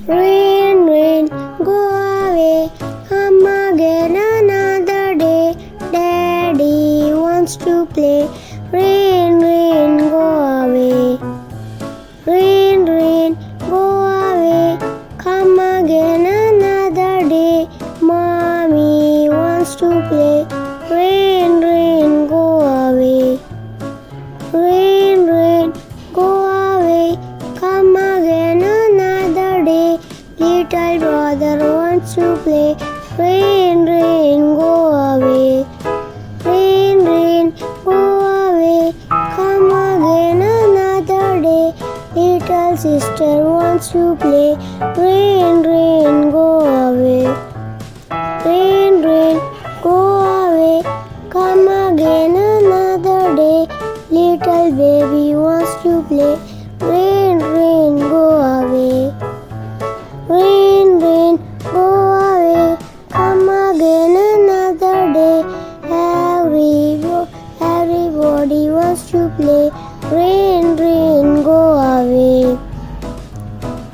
Rain, rain, go away, come again another day. Daddy wants to play. Rain, rain, go away. Rain, rain, go away, come again another day. Mommy wants to play. Rain, rain, go away. Rain, rain, go away, come again another day. Little brother wants to play. Rain, rain, go away. Rain, rain, go away, come again another day. Little sister wants to play. Rain, rain, go away. Rain, rain, go away, come again another day. Little baby wants to play. Rain, rain, go away. Rain, rain, go away, come again another day. Everybody wants to play. Rain,